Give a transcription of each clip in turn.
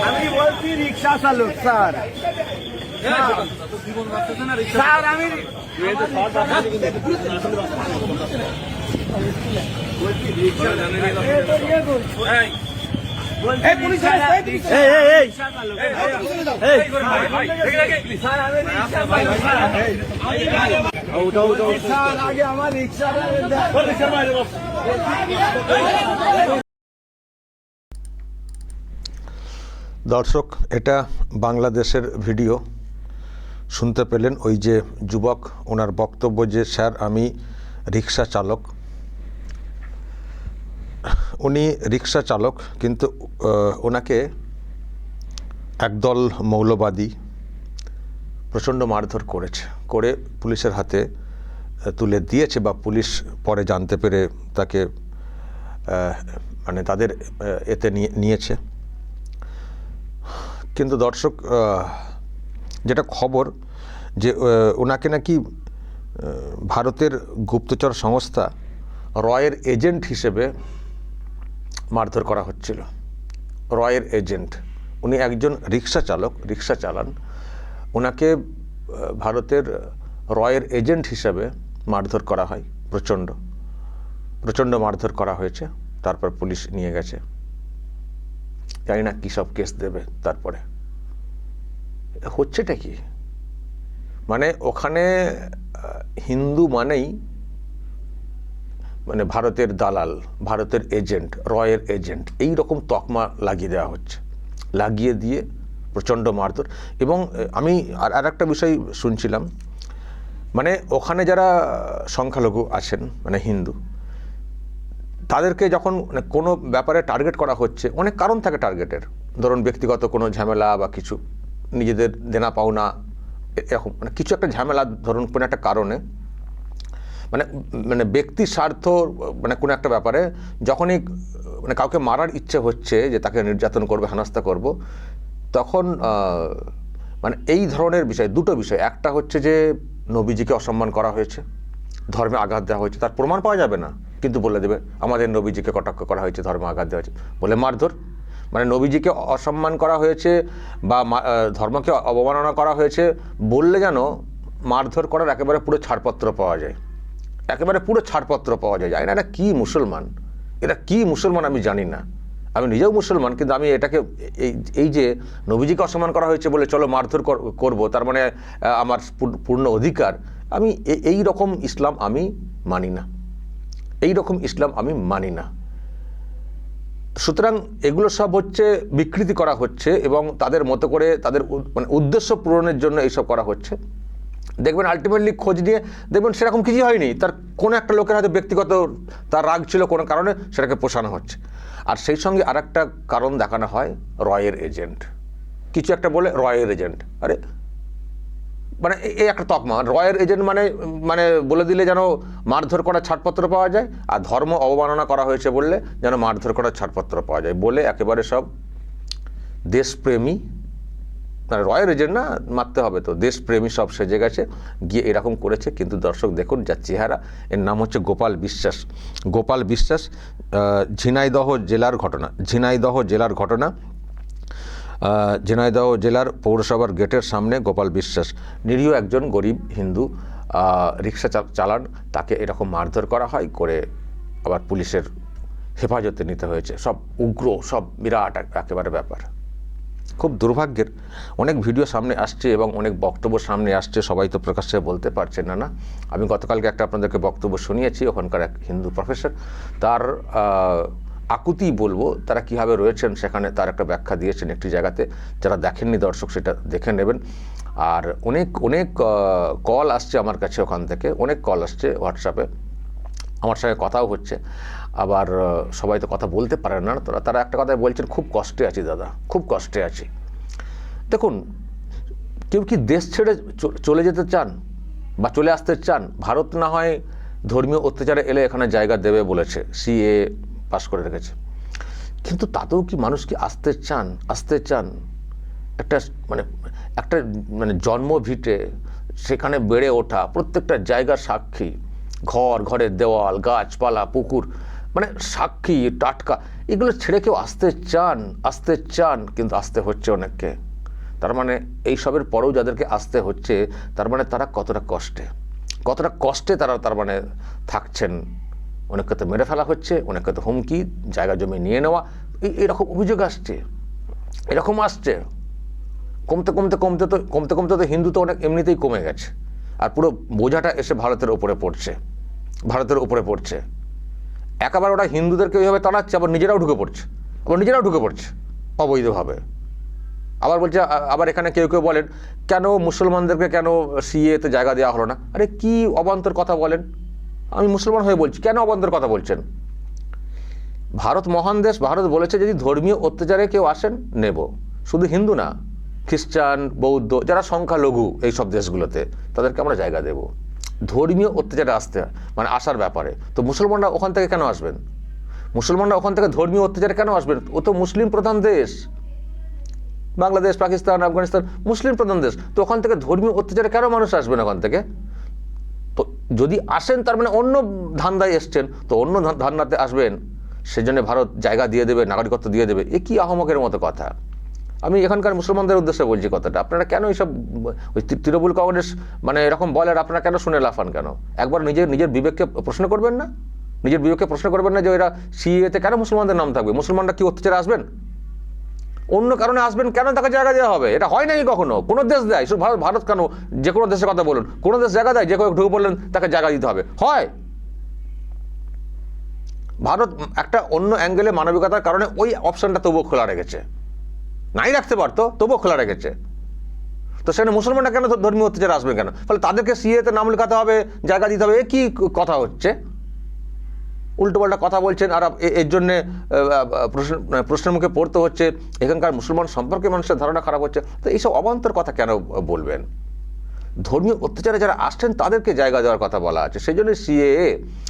আমি বলছি রিক্সা চালক স্যার, স্যার আমি আগে আমার রিক্সা দর্শক, এটা বাংলাদেশের ভিডিও। শুনতে পেলেন ওই যে যুবক, ওনার বক্তব্য যে স্যার আমি রিক্সা চালক। উনি রিক্সা চালক, কিন্তু ওনাকে একদল মৌলবাদী প্রচণ্ড মারধর করে পুলিশের হাতে তুলে দিয়েছে, বা পুলিশ পরে জানতে পেরে তাকে মানে তাদের এতে নিয়েছে। কিন্তু দর্শক, যেটা খবর যে ওনাকে নাকি ভারতের গুপ্তচর সংস্থা রয়ের এজেন্ট হিসেবে মারধর করা হচ্ছিল। রয়ের এজেন্ট, উনি একজন রিক্সা চালক, রিক্সা চালান, ওনাকে ভারতের রয়ের এজেন্ট হিসেবে মারধর করা হয়। প্রচণ্ড মারধর করা হয়েছে। তারপর পুলিশ নিয়ে গেছে, জানি না কী সব কেস দেবে। তারপরে হচ্ছেটা কি, মানে ওখানে হিন্দু মানেই মানে ভারতের দালাল, ভারতের এজেন্ট, রয়ের এজেন্ট, এই রকম তকমা লাগিয়ে দেওয়া হচ্ছে। লাগিয়ে দিয়ে প্রচণ্ড মারধর। এবং আমি আর একটা বিষয় শুনছিলাম, মানে ওখানে যারা সংখ্যালঘু আছেন, মানে হিন্দু, তাদেরকে যখন মানে কোনো ব্যাপারে টার্গেট করা হচ্ছে, অনেক কারণ থাকে টার্গেটের। ধরুন ব্যক্তিগত কোনো ঝামেলা বা কিছু, নিজেদের দেনা পাওনা, এরকম মানে কিছু একটা ঝামেলা, ধরুন কোনো একটা কারণে, মানে মানে ব্যক্তি স্বার্থ, মানে কোনো একটা ব্যাপারে যখনই মানে কাউকে মারার ইচ্ছে হচ্ছে, যে তাকে নির্যাতন করবে, হেনস্থা করব, তখন মানে এই ধরনের বিষয়, দুটো বিষয়। একটা হচ্ছে যে নবীজিকে অসম্মান করা হয়েছে, ধর্মে আঘাত দেওয়া হয়েছে, তার প্রমাণ পাওয়া যাবে না, কিন্তু বলে দেবে আমাদের নবীজিকে কটাক্ষ করা হয়েছে, ধর্মে আঘাত দেওয়া হয়েছে, বলে মারধর। মানে নবীজিকে অসম্মান করা হয়েছে বা ধর্মকে অবমাননা করা হয়েছে বললে যেন মারধর করার একেবারে পুরো ছাড়পত্র পাওয়া যায়, একেবারে পুরো ছাড়পত্র পাওয়া যায়। জানি না এটা কী মুসলমান, এটা কী মুসলমান আমি জানি না। আমি নিজেও মুসলমান, কিন্তু আমি এটাকে এই যে নবীজিকে অসম্মান করা হয়েছে বলে চলো মারধর করব, তার মানে আমার পূর্ণ অধিকার, আমি এই রকম ইসলাম আমি মানি না, এই রকম ইসলাম আমি মানি না। সুতরাং এগুলো সব হচ্ছে বিকৃতি করা হচ্ছে, এবং তাদের মতো করে তাদের মানে উদ্দেশ্য পূরণের জন্য এইসব করা হচ্ছে। দেখবেন আলটিমেটলি খোঁজ নিয়ে দেখবেন সেরকম কিছুই হয়নি, তার কোনো একটা লোকের হয়তো ব্যক্তিগত তার রাগ ছিল কোনো কারণে, সেটাকে পোষানো হচ্ছে। আর সেই সঙ্গে আর একটা কারণ দেখানো হয়, রয়ের এজেন্ট, কিছু একটা বলে রয়ের এজেন্ট। আরে মানে এই একটা তকমা, রয়ের এজেন্ট মানে মানে বলে দিলে যেন মারধর করার ছাড়পত্র পাওয়া যায়, আর ধর্ম অবমাননা করা হয়েছে বললে যেন মারধর করার ছাড়পত্র পাওয়া যায়, বলে একেবারে সব দেশপ্রেমী, মানে রয়ের এজেন্ট না, মারতে হবে তো, দেশপ্রেমী সব সেজে গেছে, গিয়ে এরকম করেছে। কিন্তু দর্শক দেখুন যার চেহারা, এর নাম হচ্ছে গোপাল বিশ্বাস। গোপাল বিশ্বাস, ঝিনাইদহ জেলার ঘটনা, ঝিনাইদহ জেলার পৌরসভার গেটের সামনে গোপাল বিশ্বাস, নিরীহ একজন গরিব হিন্দু রিক্সা চালান, তাকে এরকম মারধর করা হয়, করে আবার পুলিশের হেফাজতে নিতে হয়েছে। সব উগ্র, সব বিরাট একেবারে ব্যাপার। খুব দুর্ভাগ্যের, অনেক ভিডিও সামনে আসছে এবং অনেক বক্তব্য সামনে আসছে, সবাই তো প্রকাশ্যে বলতে পারছে না। আমি গতকালকে একটা আপনাদেরকে বক্তব্য শুনিয়েছি, ওখানকার এক হিন্দু প্রফেসর, তার আকুতি বলবো, তারা কীভাবে রয়েছেন সেখানে, তার একটা ব্যাখ্যা দিয়েছেন একটি জায়গাতে। যারা দেখেননি দর্শক সেটা দেখে নেবেন। আর অনেক কল আসছে আমার কাছে, ওখান থেকে অনেক কল আসছে হোয়াটসঅ্যাপে, আমার সঙ্গে কথাও হচ্ছে। আবার সবাই তো কথা বলতে পারে না, তারা একটা কথাই বলছেন, খুব কষ্টে আছি দাদা, খুব কষ্টে আছি। দেখুন, কেউ কি দেশ ছেড়ে চলে যেতে চান বা চলে আসতে চান? ভারত না হয় ধর্মীয় অত্যাচারে এলে এখানে জায়গা দেবে বলেছে, সিএ পাস করে রেখেছে, কিন্তু তাতেও কি মানুষ কি আসতে চান? একটা মানে একটা মানে জন্মভিটে, সেখানে বেড়ে ওঠা, প্রত্যেকটা জায়গার সাক্ষী, ঘরের দেওয়াল, গাছপালা, পুকুর, মানে সাক্ষী, টাটকা, এগুলো ছেড়ে কেউ আসতে চান কিন্তু আসতে হচ্ছে অনেককে। তার মানে এইসবের পরেও যাদেরকে আসতে হচ্ছে, তার মানে তারা কতটা কষ্টে তারা মানে থাকছেন। অনেককে তো মেরে ফেলা হচ্ছে, অনেককে তো হুমকি, জায়গা জমি নিয়ে নেওয়া, এরকম অভিযোগ আসছে, এরকম আসছে। কমতে কমতে তো হিন্দু তো অনেক এমনিতেই কমে গেছে, আর পুরো বোঝাটা এসে ভারতের উপরে পড়ছে। একেবারে ওরা হিন্দুদেরকে ওইভাবে তাড়াচ্ছে, আবার নিজেরাও ঢুকে পড়ছে অবৈধভাবে। আবার বলছে, আবার এখানে কেউ বলেন কেন মুসলমানদেরকে কেন সিএতে জায়গা দেওয়া হলো না। আরে কি অবান্তর কথা বলেন, আমি মুসলমান হয়ে বলছি, কেন অবান্তর কথা বলছেন? ভারত মহান দেশ, ভারত বলেছে যদি ধর্মীয় অত্যাচারে কেউ আসেন নেব, শুধু হিন্দু না, খ্রিস্টান, বৌদ্ধ, যারা সংখ্যালঘু এইসব দেশগুলোতে, তাদেরকে আমরা জায়গা দেব। ধর্মীয় অত্যাচারে আসার ব্যাপারে তো মুসলমানরা ওখান থেকে কেন আসবেন? মুসলমানরা ওখান থেকে ধর্মীয় অত্যাচারে কেন আসবেন? ও তো মুসলিম প্রধান দেশ, বাংলাদেশ, পাকিস্তান, আফগানিস্তান মুসলিম প্রধান দেশ, তো ওখান থেকে ধর্মীয় অত্যাচারে কেন মানুষ আসবেন ওখান থেকে? তো যদি আসেন তার মানে অন্য ধান্দায় এসছেন, তো অন্য ধান্দাতে আসবেন, সেজন্য ভারত জায়গা দিয়ে দেবে, নাগরিকত্ব দিয়ে দেবে, এ কি আহমকের মতো কথা। আমি এখানকার মুসলমানদের উদ্দেশ্যে বলছি কথাটা, আপনারা কেন এইসব ওই তৃণমূল কংগ্রেস মানে এরকম বলে, আর আপনারা কেন শুনে লাফান কেন? একবার নিজের বিবেককে প্রশ্ন করবেন না? যে এরা সিএতে কেন মুসলমানদের নাম থাকবে? মুসলমানরা কি অত্যাচারে আসবেন? অন্য কারণে আসবেন, কেন তাকে জায়গা দেওয়া হবে? এটা হয় নাকি কখনো? কোনো দেশ দেয়? শুধু ভারত কেন, যে কোনো দেশের কথা বলুন, কোনো দেশ জায়গা দেয়? যে কেউ ঢুকে পড়লেন তাকে জায়গা দিতে হবে, হয়? ভারত একটা অন্য অ্যাঙ্গেলে মানবিকতার কারণে ওই অপশনটা তবুও খোলা রেখেছে, নাই রাখতে পারতো, তবুও খোলা রেখেছে। তো সেখানে মুসলমানরা কেন ধর্মীয় অত্যাচারে আসবেন কেন? ফলে তাদেরকে সিএতে নাম লেখাতে হবে, জায়গা দিতে হবে, এ কি কথা হচ্ছে? উল্টোপাল্টা কথা বলছেন, আর এর জন্যে প্রশ্নের মুখে পড়তে হচ্ছে, এখানকার মুসলমান সম্পর্কে মানুষের ধারণা খারাপ হচ্ছে। তো এইসব অবান্তর কথা কেন বলবেন? ধর্মীয় অত্যাচারে যারা আসছেন তাদেরকে জায়গা দেওয়ার কথা বলা আছে, সেই জন্য সিএএ।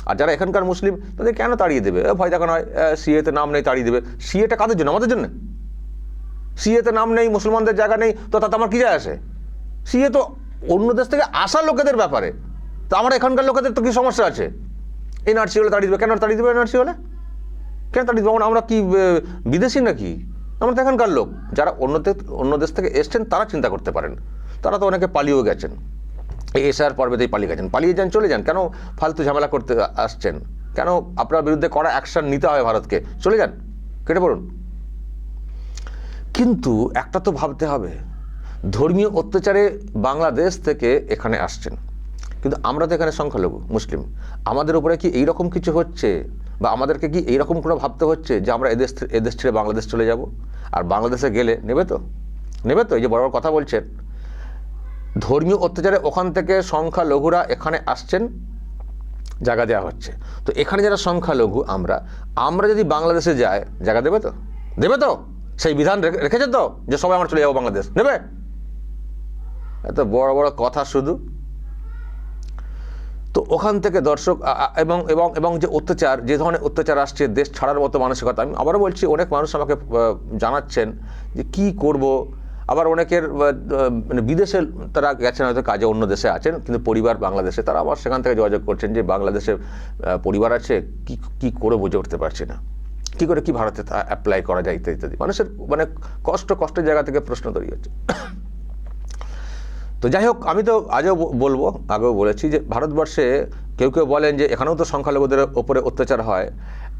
আর যারা এখানকার মুসলিম, তাদের কেন তাড়িয়ে দেবে? ভয় দেখানো হয়, সিএতে নাম নেই তাড়িয়ে দেবে। সিএটা কাদের জন্য? আমাদের জন্য। সিএতে নাম নেই, মুসলমানদের জায়গা নেই, তো তাতে আমার কি যায় আসে? সিএ তো অন্য দেশ থেকে আসা লোকেদের ব্যাপারে, তো আমার এখানকার লোকেদের তো কি সমস্যা আছে? এনআরসি হলে তাড়িয়ে দেবে, কেন তাড়িয়ে দেবে? এনআরসি হলে কেন তাড়িয়ে দেবো? আমরা কি বিদেশি নাকি? আমরা তো এখানকার লোক। যারা অন্য দেশ থেকে এসছেন তারা চিন্তা করতে পারেন, তারা তো অনেকে পালিয়েও গেছেন, এই এসআর পর্বেতেই পালিয়ে যান, চলে যান, কেন ফালতু ঝামেলা করতে আসছেন? কেন আপনার বিরুদ্ধে কড়া অ্যাকশন নিতে হয় ভারতকে? চলে যান, কেটে পড়ুন। কিন্তু একটা তো ভাবতে হবে, ধর্মীয় অত্যাচারে বাংলাদেশ থেকে এখানে আসছেন, কিন্তু আমরা তো এখানে সংখ্যালঘু মুসলিম, আমাদের উপরে কি এইরকম কিছু হচ্ছে? বা আমাদেরকে কি এইরকম করে ভাবতে হচ্ছে যে আমরা এদেশ ছেড়ে বাংলাদেশ চলে যাব? আর বাংলাদেশে গেলে নেবে তো? এই যে বড় বড় কথা বলছেন, ধর্মীয় অত্যাচারে ওখান থেকে সংখ্যালঘুরা এখানে আসছেন, জায়গা দেওয়া হচ্ছে। তো এখানে যারা সংখ্যালঘু, আমরা যদি বাংলাদেশে যাই, জায়গা দেবে তো? সেই বিধান রেখেছে তো যে সবাই আমরা চলে যাবো বাংলাদেশ, নেবে? এত বড় বড় কথা শুধু। তো ওখান থেকে দর্শক এবং যে অত্যাচার, যে ধরনের অত্যাচার আসছে, দেশ ছাড়ার মতো মানসিকতা, আমি আবারও বলছি, অনেক মানুষ আমাকে জানাচ্ছেন যে কি করব। আবার অনেকের মানে বিদেশে তারা গেছেন, হয়তো কাজে অন্য দেশে আছেন, কিন্তু পরিবার বাংলাদেশে, তারা আবার সেখান থেকে যোগাযোগ করছেন যে বাংলাদেশে পরিবার আছে, কি করে বুঝে উঠতে পারছি না, কি করে কি ভারতে অ্যাপ্লাই করা যায় ইত্যাদি। মানুষের মানে কষ্টের জায়গা থেকে প্রশ্ন তৈরি হচ্ছে। তো যাই হোক, আমি তো আগেও বলেছি যে ভারতবর্ষে কেউ বলেন যে এখানেও তো সংখ্যালঘুদের ওপরে অত্যাচার হয়।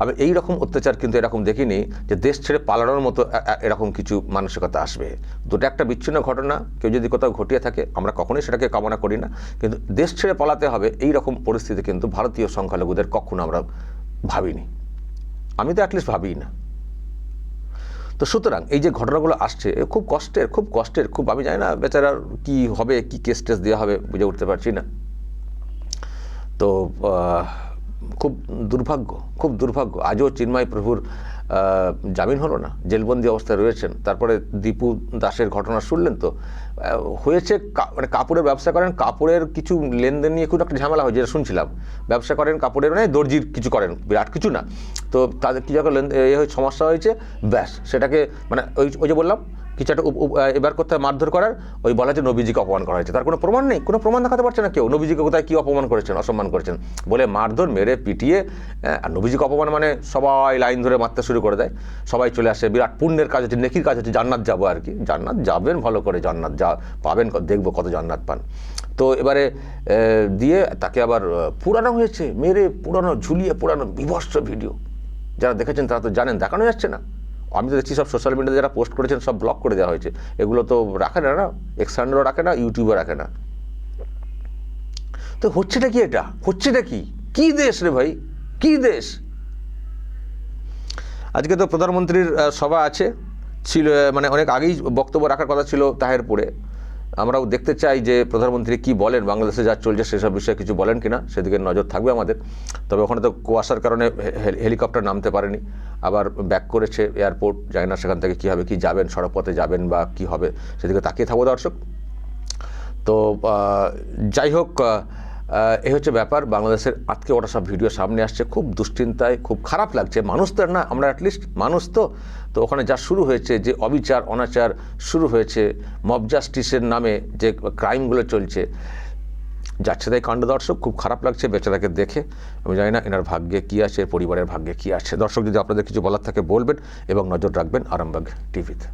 আমি এই রকম অত্যাচার কিন্তু এরকম দেখিনি যে দেশ ছেড়ে পালানোর মতো এরকম কিছু মানসিকতা আসবে। দুটো একটা বিচ্ছিন্ন ঘটনা কেউ যদি কোথাও ঘটিয়ে থাকে, আমরা কখনোই সেটাকে কামনা করি না, কিন্তু দেশ ছেড়ে পালাতে হবে এই রকম পরিস্থিতি কিন্তু ভারতীয় সংখ্যালঘুদের কখনো আমরা ভাবিনি, আমি তো অ্যাটলিস্ট ভাবিই না। তো সুতরাং এই যে ঘটনাগুলো আসছে খুব কষ্টের, আমি জানি না বেচারার কি হবে, কি কেস দেওয়া হবে, বুঝে উঠতে পারছি না। তো খুব দুর্ভাগ্য। আজও চিন্ময় প্রভুর জামিন হলো না, জেলবন্দি অবস্থায় রয়েছেন। তারপরে দীপু দাসের ঘটনা শুনলেন তো, হয়েছে মানে কাপড়ের ব্যবসা করেন, কাপড়ের কিছু লেনদেন নিয়ে খুব একটা ঝামেলা হয়, যেটা শুনছিলাম। ব্যবসা করেন কাপড়ের, মানে দর্জির কিছু করেন, বিরাট কিছু না। তো তাদের কী যখন সমস্যা হয়েছে, ব্যাস সেটাকে মানে ওই যে বললাম কিছু একটা এবার কোথায় মারধর করার, ওই বলা যে নবীজিকে অপমান করা হয়েছে। তার কোনো প্রমাণ নেই, কোনো প্রমাণ দেখাতে পারছে না কেউ নবীজিকে কোথায় কী অপমান করেছেন, অসম্মান করেছেন বলে মারধর মেরে পিটিয়ে। আর নবীজিকে অপমান মানে সবাই লাইন ধরে মারতে শুরু করে দেয়, সবাই চলে আসে, বিরাট পুণ্যের কাজ হচ্ছে, নেকির কাজ হচ্ছে, জান্নাত যাবো আর কি, জান্নাত যাবেন ভালো করে, জান্নাত যা পাবেন দেখবো কত জান্নাত পান। তো এবারে দিয়ে তাকে আবার পুরানো হয়েছে, মেরে পুরানো, ঝুলিয়ে পুরানো বিভৎস ভিডিও। যারা দেখেছেন তারা তো জানেন, দেখানো যাচ্ছে না। আমি তো দেখছি সব সোশ্যাল মিডিয়াতে যারা পোস্ট করেছেন সব ব্লক করে দেওয়া হয়েছে, এগুলো তো রাখে না, এক্সট্যান্ডারও রাখে না, ইউটিউবে রাখে না। তো হচ্ছেটা কি, এটা হচ্ছেটা কি, কি দেশ রে ভাই, কি দেশ? আজকে তো প্রধানমন্ত্রীর সভা আছে, ছিল মানে অনেক আগেই বক্তব্য রাখার কথা ছিল তাহেরপুরে। আমরাও দেখতে চাই যে প্রধানমন্ত্রী কি বলেন, বাংলাদেশে যা চলছে সেসব বিষয়ে কিছু বলেন কিনা, সেদিকে নজর থাকবে আমাদের। তবে ওখানে তো কুয়াশার কারণে হেলিকপ্টার নামতে পারেনি, আবার ব্যাক করেছে এয়ারপোর্ট, জানি না সেখান থেকে কী হবে, কি যাবেন সড়কপথে যাবেন বা কি হবে, সেদিকে তাকিয়ে থাকবো দর্শক। তো যাই হোক, এই হচ্ছে ব্যাপার। বাংলাদেশের আজকে ওটা সব ভিডিও সামনে আসছে, খুব দুশ্চিন্তায়, খুব খারাপ লাগছে। মানুষ তো না, আমরা অ্যাটলিস্ট মানুষ তো ওখানে যা শুরু হয়েছে, যে অবিচার অনাচার শুরু হয়েছে, মব জাস্টিসের নামে যে ক্রাইমগুলো চলছে, যাচ্ছে তাই কাণ্ড দর্শক, খুব খারাপ লাগছে বেচারাকে দেখে। আমি জানি না এনার ভাগ্যে কী আছে, পরিবারের ভাগ্যে কী আছে। দর্শক, যদি আপনাদের কিছু বলার থাকে বলবেন এবং নজর রাখবেন আরামবাগ টিভিতে।